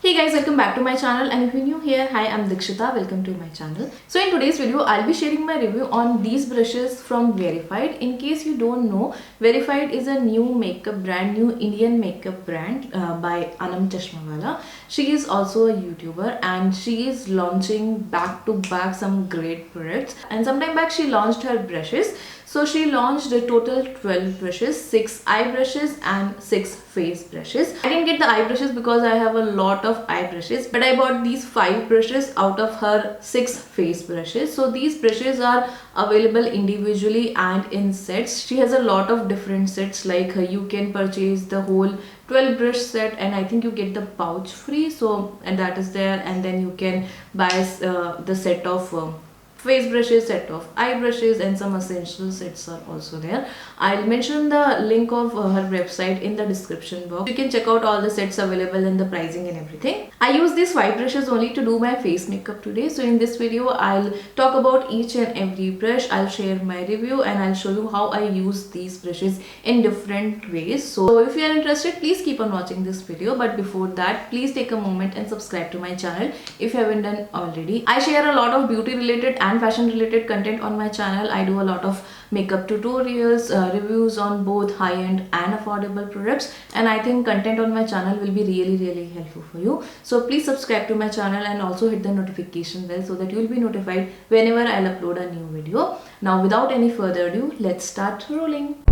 Hey guys, welcome back to my channel, and if you're new here, hi, I'm Dikshita, welcome to my channel. So in today's video, I'll be sharing my review on these brushes from Verified. In case you don't know, Verified is a new makeup brand, new Indian makeup brand by Anam Chashmawala. She is also a YouTuber and she is launching back to back some great products. And sometime back she launched her brushes. So she launched a total 12 brushes, 6 eye brushes and 6 face brushes. I didn't get the eye brushes because I have a lot of eye brushes, but I bought these 5 brushes out of her 6 face brushes. So these brushes are available individually and in sets. She has a lot of different sets, like you can purchase the whole 12 brush set and I think you get the pouch free, so and that is there, and then you can buy the set of face brushes, set of eye brushes, and some essential sets are also there. I'll mention the link of her website in the description box. You can check out all the sets available and the pricing and everything. I use these 5 brushes only to do my face makeup today. So in this video, I'll talk about each and every brush. I'll share my review and I'll show you how I use these brushes in different ways. So if you are interested, please keep on watching this video. But before that, please take a moment and subscribe to my channel if you haven't done already. I share a lot of beauty related and fashion related content on my channel. I do a lot of makeup tutorials, reviews on both high-end and affordable products, and I think content on my channel will be really helpful for you. So please subscribe to my channel and also hit the notification bell so that you will be notified whenever I'll upload a new video. Now without any further ado, let's start rolling.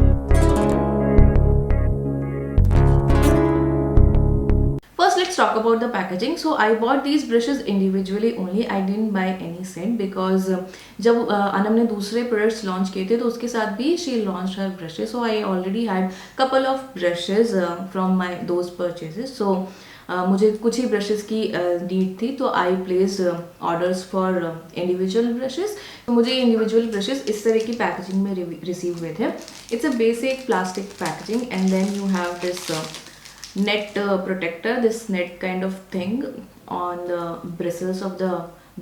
First, let's talk about the packaging. So I bought these brushes individually only. I didn't buy any set because जब अनम ने दूसरे products launch किए थे तो उसके साथ भी she launched her brushes. So I already had couple of brushes from those purchases. So मुझे कुछ ही ब्रशेस की नीड थी, तो I place orders for individual brushes. तो मुझे इंडिविजुअल ब्रशेस इस तरह की पैकेजिंग में रिसीव हुए थे. It's a basic plastic packaging and then you have this net protector, this net kind of thing on the bristles of the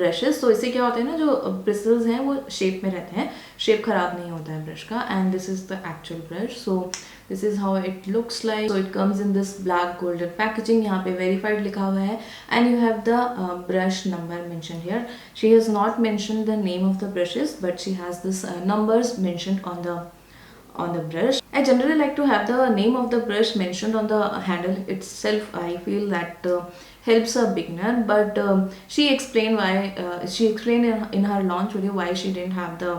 brushes. So इससे क्या होता है ना, जो bristles हैं वो shape में रहते हैं, shape खराब नहीं होता है brush का. And this is the actual brush. So this is how it looks like. So it comes in this black golden packaging. यहाँ पे verified लिखा हुआ है and you have the brush number mentioned here. She has not mentioned the name of the brushes, but she has this numbers mentioned on the brush. I generally like to have the name of the brush mentioned on the handle itself. I feel that helps a beginner, but she explained in her launch video why she didn't have the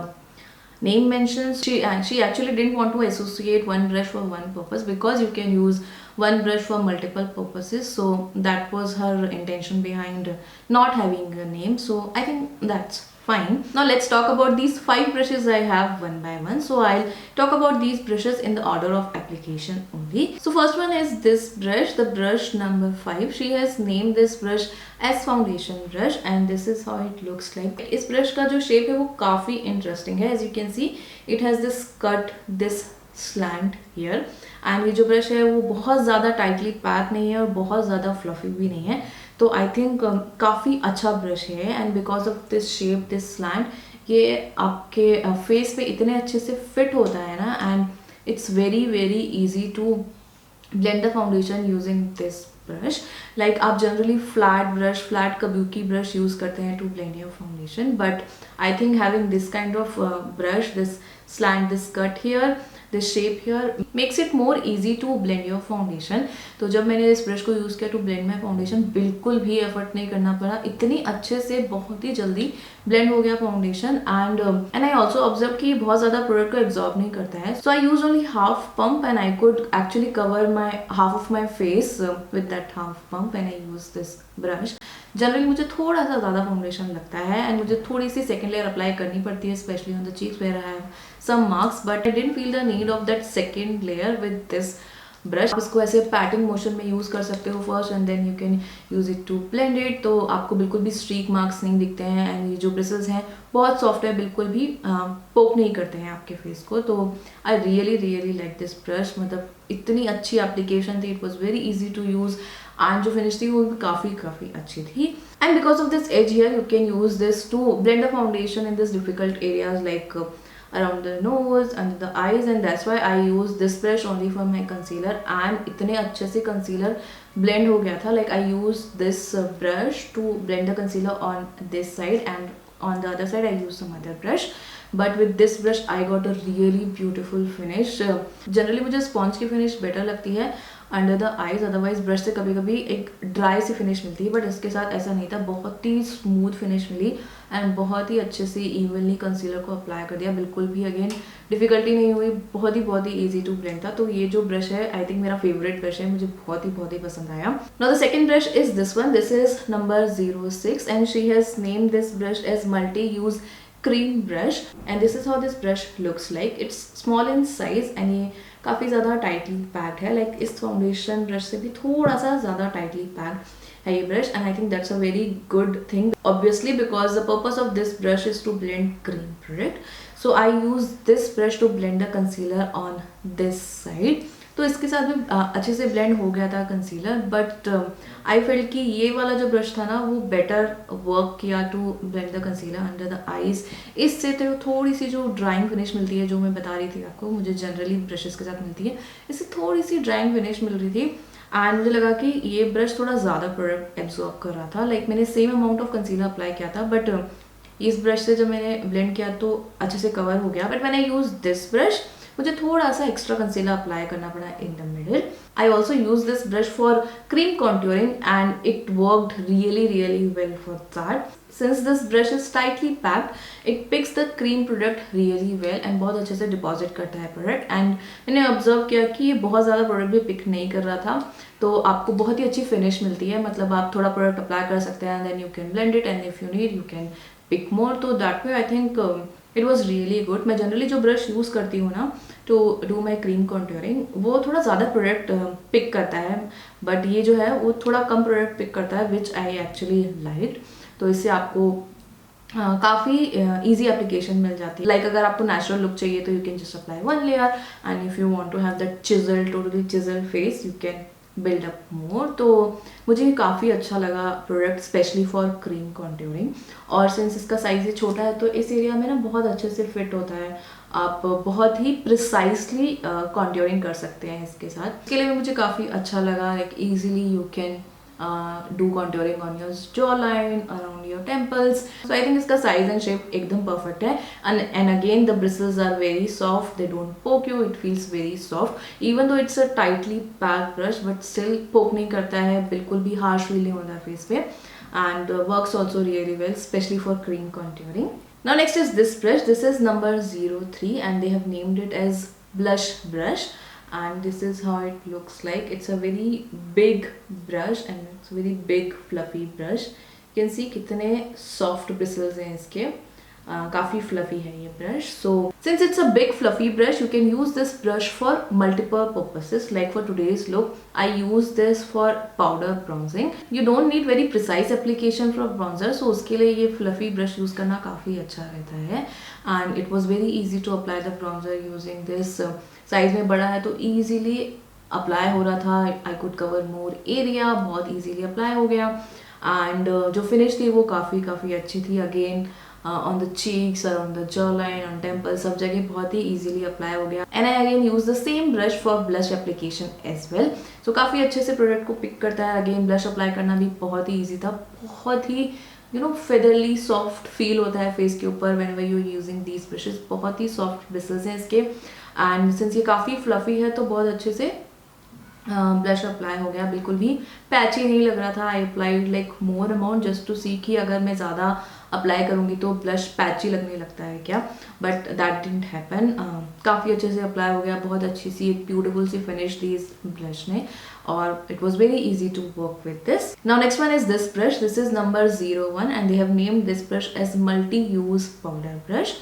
name mentions. She actually didn't want to associate one brush for one purpose, because you can use one brush for multiple purposes. So that was her intention behind not having a name. So I think that's fine. Now let's talk about these 5 brushes I have one by one. So I'll talk about these brushes in the order of application only. So first one is this brush, the brush number 5. She has named this brush as foundation brush and this is how it looks like. इस brush का जो shape है वो काफी interesting है. As you can see, it has this cut, this slant here, and ये जो brush है वो बहुत ज़्यादा tightly packed नहीं है और बहुत ज़्यादा fluffy भी नहीं है. तो आई थिंक काफ़ी अच्छा ब्रश है and because of this shape, this slant, ये आपके फेस पे इतने अच्छे से फिट होता है ना, and it's very easy to blend the foundation using this brush. Like आप generally flat brush, flat kabuki brush use करते हैं to blend your foundation, but I think having this kind of brush, this slant, this cut here, this shape here, makes it more easy to blend your foundation. तो जब मैंने इस brush को use किया to blend my foundation, बिल्कुल भी effort नहीं करना पड़ा, इतनी अच्छे से बहुत ही जल्दी ब्लेंड हो गया foundation. And I also observe कि बहुत ज़्यादा प्रोडक्ट को एब्जॉर्ब नहीं करता है. So I use only half pump and I could actually cover my half of my face with that half pump and I use this brush. Generally मुझे थोड़ा सा ज़्यादा फाउंडेशन लगता है एंड मुझे थोड़ी सी सेकेंड लेयर अप्लाई करनी पड़ती है, especially on the cheeks where I have some marks, but I didn't feel the need of that second layer with this brush. आप इसको ऐसे पैटिंग मोशन में यूज़ कर सकते हो first and then you can use it to blend it. तो आपको बिल्कुल भी स्ट्रीक मार्क्स नहीं दिखते हैं एंड ये जो ब्रिसल्स हैं बहुत सॉफ्ट है, बिल्कुल भी पोक नहीं करते हैं आपके फेस को. तो I really like this brush. मतलब इतनी अच्छी एप्लीकेशन थी, it was very easy to use and जो फिनिश थी वो भी काफ़ी अच्छी थी. And because of this edge here you can use this to blend the foundation in this difficult areas like around the nose, under the eyes, and that's why I use this brush only for my concealer. And इतने अच्छे से concealer blend हो गया था. Like I use this brush to blend the concealer on this side, and on the other side I use some other brush. But with this brush I got a really beautiful finish. Generally मुझे sponge की finish better लगती है under the eyes, otherwise brush से कभी कभी एक dry सी finish मिलती है, बट इसके साथ ऐसा नहीं था. बहुत ही स्मूथ फिनिश मिली एंड बहुत ही अच्छे से इवनली कंसीलर को अप्लाई कर दिया. बिल्कुल भी अगेन डिफिकल्टी नहीं हुई, बहुत ही ईजी टू ब्लेंड था. तो ये जो ब्रश है आई थिंक मेरा फेवरेट ब्रश है, मुझे बहुत ही पसंद आया. Now the second brush is this one. This is number 06 and she has named this brush as multi use cream brush, and this is how this brush looks like. It's small in size and ये काफ़ी ज़्यादा tightly packed है. Like इस foundation brush से भी थोड़ा सा ज़्यादा टाइटली पैक्ड है ये brush, and I think that's a very good thing obviously because the purpose of this brush is to blend cream product. So I use this brush to blend the concealer on this side. तो इसके साथ भी अच्छे से blend हो गया था concealer, but I felt कि ये वाला जो ब्रश था ना वो बेटर वर्क किया to blend the concealer under the eyes. इससे तो थोड़ी सी जो ड्राइंग फिनिश मिलती है, जो मैं बता रही थी आपको, मुझे जनरली ब्रशेस के साथ मिलती है, इससे थोड़ी सी ड्राइंग फिनिश मिल रही थी. एंड मुझे लगा कि ये ब्रश थोड़ा ज़्यादा प्रोडक्ट एब्जॉर्ब कर रहा था. लाइक मैंने same amount of concealer apply किया था, बट इस ब्रश से जब मैंने ब्लेंड किया तो अच्छे से कवर हो गया. बट मैंने यूज दिस ब्रश, मुझे थोड़ा सा एक्स्ट्रा कंसीलर अप्लाई करना पड़ा in the middle. I also use this brush for cream contouring and it worked really well for that. Since this brush is tightly packed, it picks the cream product really well and बहुत अच्छे से deposit करता है product. And मैंने observe किया कि ये बहुत ज़्यादा प्रोडक्ट भी पिक नहीं कर रहा था, तो आपको बहुत ही अच्छी फिनिश मिलती है. मतलब आप थोड़ा प्रोडक्ट अप्लाई कर सकते हैं, then you can blend it, and if you need you can pick more. तो that way I think it was really good. मैं जनरली जो ब्रश यूज़ करती हूँ ना to do my cream contouring, वो थोड़ा ज़्यादा प्रोडक्ट पिक करता है, बट ये जो है वो थोड़ा कम प्रोडक्ट पिक करता है, विच आई एक्चुअली लाइक. तो इससे आपको काफ़ी ईजी एप्लीकेशन मिल जाती है. लाइक अगर आपको नेचुरल लुक चाहिए तो you can just apply one layer, and if you want to have that chisel, totally chisel face, you can build up more. तो मुझे काफ़ी अच्छा लगा product, specially for cream contouring. और सिंस इसका साइज ही छोटा है तो इस एरिया में ना बहुत अच्छे से फिट होता है. आप बहुत ही प्रिसाइसली कॉन्ट्योरिंग कर सकते हैं इसके साथ. इसके लिए भी मुझे काफ़ी अच्छा लगा. Like easily you can do contouring on your jawline, around your temples. So I think इसका size and shape एकदम perfect है. And again the bristles are very soft, they don't poke you, it feels very soft. Even though it's a tightly packed brush, but still poke नहीं करता है, बिल्कुल भी harsh feel नहीं होता face पे. And works also really well, especially for cream contouring. Now next is this brush. This is number 03 and they have named it as blush brush. And this is how it looks like. It's a very big brush and it's a very big fluffy brush. You can see कितने soft bristles हैं इसके. काफ़ी fluffy है ये brush. So since it's a big fluffy brush, you can use this brush for multiple purposes. Like for today's look, I use this for powder bronzing. You don't need very precise application for bronzer, so उसके लिए ये fluffy brush use करना काफ़ी अच्छा रहता है. And it was very easy to apply the bronzer using this. Size में बड़ा है तो ईजीली अप्लाई हो रहा था. I could cover more area, बहुत ईजीली अप्लाई हो गया. एंड जो फिनिश थी वो काफ़ी अच्छी थी. Again on the cheeks, around the jaw line, on temple, सब जगह बहुत ही ईजिली अप्लाई हो गया. And I again use the same brush for blush application as well. So काफ़ी अच्छे से प्रोडक्ट को पिक करता है. अगेन ब्लश अप्लाई करना भी बहुत ही ईजी था. बहुत ही फेदरली सॉफ्ट फील होता है फेस के ऊपर whenever you using these brushes. बहुत ही सॉफ्ट ब्रिसल्स हैं इसके. एंड सिंस ये काफ़ी फ्लफी है तो बहुत अच्छे से ब्लश अप्लाई हो गया. बिल्कुल भी पैची नहीं लग रहा था. I applied like more amount just to see कि अगर मैं ज़्यादा अप्लाई करूँगी तो ब्लश पैची लगने लगता है क्या, बट दैट डिडंट हैपन. काफ़ी अच्छे से अप्लाई हो गया. बहुत अच्छी सी एक ब्यूटीफुल सी फिनिश दी इस ब्लश ने, और it was very easy to work with this. Now next one is this brush. This is number 01 and they have named this brush as multi use powder brush.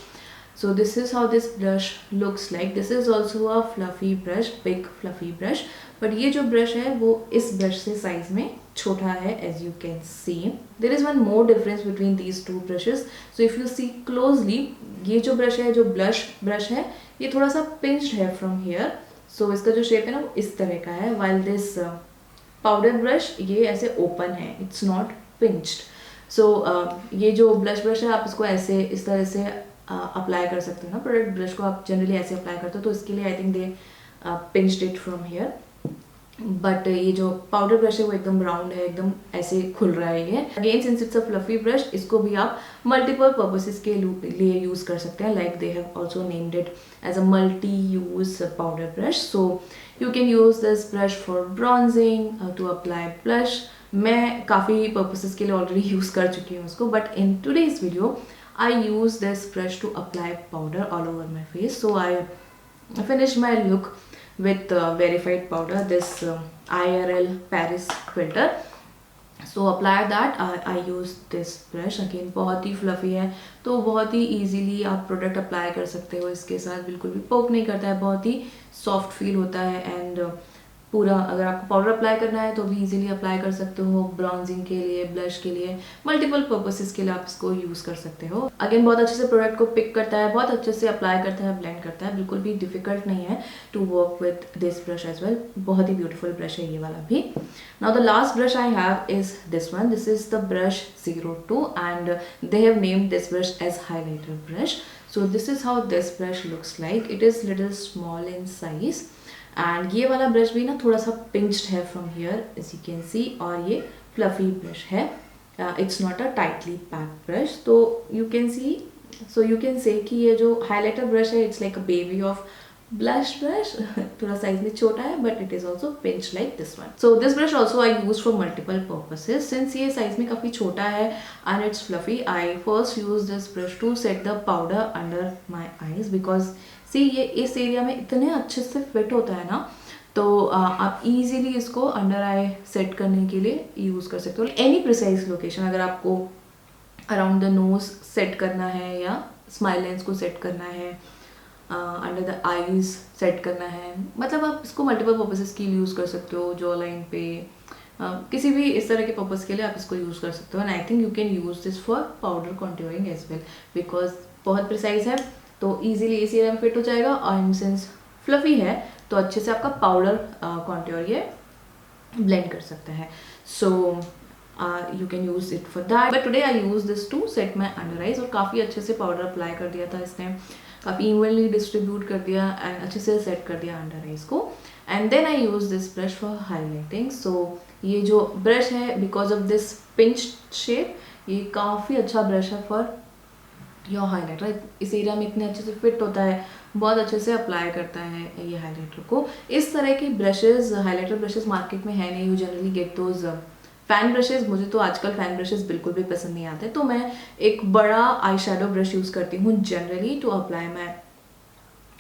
So this is how this brush looks like. This is also a fluffy brush, big fluffy brush. But ये जो brush है वो इस brush से size में छोटा है, as you can see. There is one more difference between these two brushes. So if you see closely, ये जो brush है, जो blush brush है, ये थोड़ा सा pinched है from here. So इसका जो shape है ना वो इस तरह का है. While this powder brush ये ऐसे open है. It's not pinched. So ये जो blush brush है आप इसको ऐसे इस तरह से अप्लाई कर सकते हो ना प्रोडक्ट, ब्रश को आप जनरली ऐसे अप्लाई करते हो, तो इसके लिए I think they pinched it from here. But ये जो पाउडर ब्रश है वो एकदम राउंड है, एकदम ऐसे खुल रहा है ये। Again since it's a fluffy brush, इसको भी आप मल्टीपल पर्पसेस के लिए यूज कर सकते हैं। Like they have also named it as a multi use powder brush. So you can use this brush for bronzing, to apply blush. मैं काफ़ी पर्पसेस के लिए ऑलरेडी यूज कर चुकी हूँ उसको, but in today's video I use this brush to apply powder all over my face. So I finish my look with verified powder, this IRL Paris filter. So apply that. I use this brush again, बहुत ही fluffy है, तो बहुत ही easily आप product apply कर सकते हो इसके साथ। बिल्कुल भी पोक नहीं करता है, बहुत ही सॉफ्ट फील होता है। एंड पूरा अगर आपको पाउडर अप्लाई करना है तो भी इजीली अप्लाई कर सकते हो, ब्रॉन्जिंग के लिए, ब्लश के लिए, मल्टीपल पर्पसेस के लिए आप इसको यूज कर सकते हो। अगेन बहुत अच्छे से प्रोडक्ट को पिक करता है, बहुत अच्छे से अप्लाई करता है, ब्लेंड करता है, बिल्कुल भी डिफिकल्ट नहीं है to work with this brush as well. बहुत ही ब्यूटीफुल ब्रश है ये वाला भी। Now the last brush I have is this one. This is the brush 02 and they have named this brush as highlighter brush. So this is how this brush looks like. It is little small in size and ये वाला brush भी ना थोड़ा सा pinched है from here as you can see, और ये fluffy brush है। It's not a tightly packed brush. तो you can see, so you can say कि ये जो हाईलाइटर ब्रश है it's like a baby of blush brush. थोड़ा साइज में छोटा है but it is also pinch like this one. So this brush also I use for multiple purposes. Since ये size में काफी छोटा है and it's fluffy, I first use this brush to set the powder under my eyes, because see ये इस area में इतने अच्छे से फिट होता है ना, तो आप इजीली इसको अंडर आई सेट करने के लिए यूज कर सकते हो। एनी प्रिसाइज लोकेशन, अगर आपको अराउंड द नोज सेट करना है या स्माइल लाइन्स को सेट करना है, अंडर द आईज सेट करना है, मतलब आप इसको मल्टीपल पर्पसेस के लिए यूज कर सकते हो। जॉ लाइन पे, किसी भी इस तरह के पर्पस के लिए आप इसको यूज कर सकते हो। And I think you can use this for powder contouring as well, because बहुत प्रिसाइज है तो इजीली इस एरिया में फिट हो जाएगा। और सिंस फ्लफी है तो अच्छे से आपका पाउडर कॉन्ट्योर ये ब्लेंड कर सकता है। So you can use it for that, but today I use this to set my under eyes. और काफ़ी अच्छे से पाउडर अप्लाई कर दिया था इसने, काफ़ी इवनली डिस्ट्रीब्यूट कर दिया एंड अच्छे से सेट कर दिया अंडर आइज को। And then I use this brush for highlighting. So ये जो ब्रश है, because of this pinch shape, ये काफ़ी अच्छा ब्रश है फॉर योर हाईलाइटर। इस एरिया में इतने अच्छे से फिट होता है, बहुत अच्छे से अप्लाई करता है ये हाईलाइटर को। इस तरह के ब्रशेज, हाईलाइटर ब्रशेज मार्केट में है नहीं। You generally get those fan brushes. मुझे तो आजकल फैन ब्रशेज बिल्कुल भी पसंद नहीं आते, तो मैं एक बड़ा आई शेडो ब्रश यूज करती हूँ generally to apply my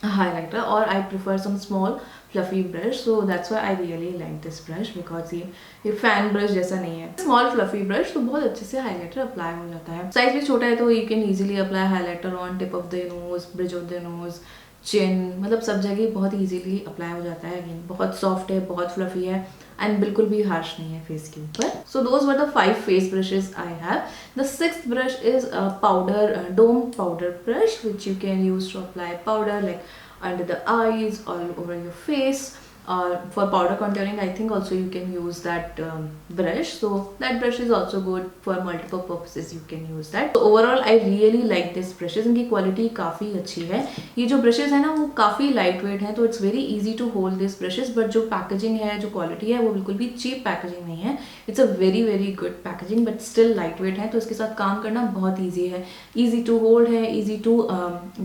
highlighter, or I prefer some small fluffy brush. So that's why I really like this brush, because ये fan brush जैसा नहीं है। Small fluffy brush तो बहुत अच्छे से highlighter apply हो जाता है। साइज भी छोटा है तो you can easily apply highlighter on tip of the nose, bridge of the nose, chin, मतलब सब जगह बहुत easily apply हो जाता है। Again बहुत soft है, बहुत fluffy है एंड बिल्कुल भी हार्श नहीं है फेस के ऊपर। So those were the 5 face brushes I have. The 6th brush is powder dome powder brush which you can use to apply powder like under the eyes, all over your face. For powder contouring, I think also you can use that brush. So that brush is also good for multiple purposes. You can use that. So overall, I really like this brushes. इनकी quality काफ़ी अच्छी है। ये जो brushes है ना वो काफ़ी लाइट वेट है, तो it's very easy to hold this brushes. But जो पैकेजिंग है, जो क्वालिटी है, वो बिल्कुल भी चीप पैकेजिंग नहीं है। It's a very very good packaging, but still lightweight है, तो इसके साथ काम करना बहुत ईजी है, ईजी टू होल्ड है, ईजी टू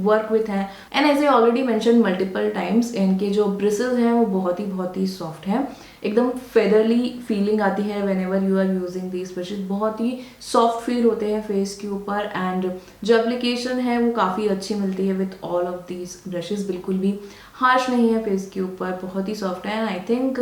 वर्क विथ है। And as I already mention multiple times, इनके जो ब्रिसल्स हैं वो बहुत ही सॉफ्ट है, एकदम फेदरली फीलिंग आती है whenever you are using these brushes. बहुत ही सॉफ्ट फील होते हैं फेस के ऊपर एंड जो एप्लीकेशन है वो काफ़ी अच्छी मिलती है with all of these brushes. बिल्कुल भी हार्श नहीं है फेस के ऊपर, बहुत ही सॉफ्ट है। And I think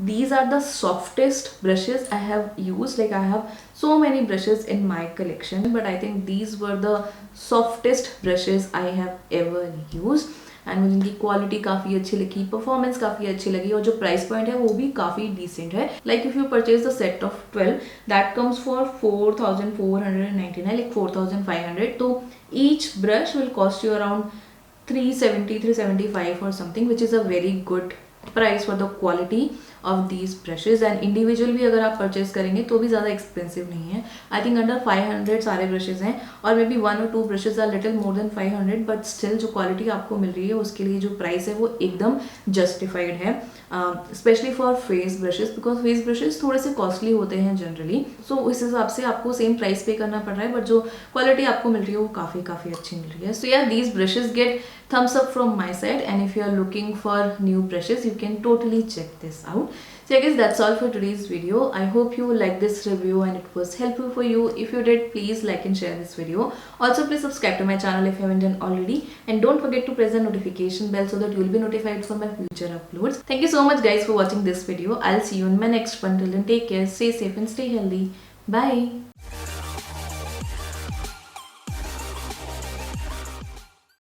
these are the softest brushes I have used. Like I have so many brushes in my collection, but I think these were the softest brushes I have ever used. And मुझे इनकी quality काफ़ी अच्छी लगी, performance काफ़ी अच्छी लगी, और जो प्राइस पॉइंट है वो भी काफ़ी डिसेंट है। Like if you purchase the set of 12 that comes for 4499, like 4500। तो each brush will cost you around 370 375 और something, which is a very good price for the quality of these brushes and individual भी अगर आप purchase करेंगे तो भी ज़्यादा expensive नहीं है. आई थिंक अंडर 500 सारे ब्रशेज हैं और मे बी 1 और 2 brushes are little more than 500, but still जो क्वालिटी आपको मिल रही है उसके लिए जो प्राइस है वो एकदम जस्टिफाइड है, specially for face brushes, because face brushes थोड़े से कॉस्टली होते हैं जनरली. सो इस हिसाब से आपको सेम प्राइस पे करना पड़ रहा है, बट जो क्वालिटी आपको मिल रही है वो काफ़ी अच्छी मिल रही है. सो यार these brushes get thumbs up from my side, and if you are looking for new brushes you can totally check this out. So I guess that's all for today's video. I hope you liked this review and it was helpful for you. If you did, please like and share this video. Also please subscribe to my channel if you haven't done already, and don't forget to press the notification bell so that you will be notified for my future uploads. Thank you so much guys for watching this video. I'll see you in my next one. Till then, take care, stay safe and stay healthy. Bye.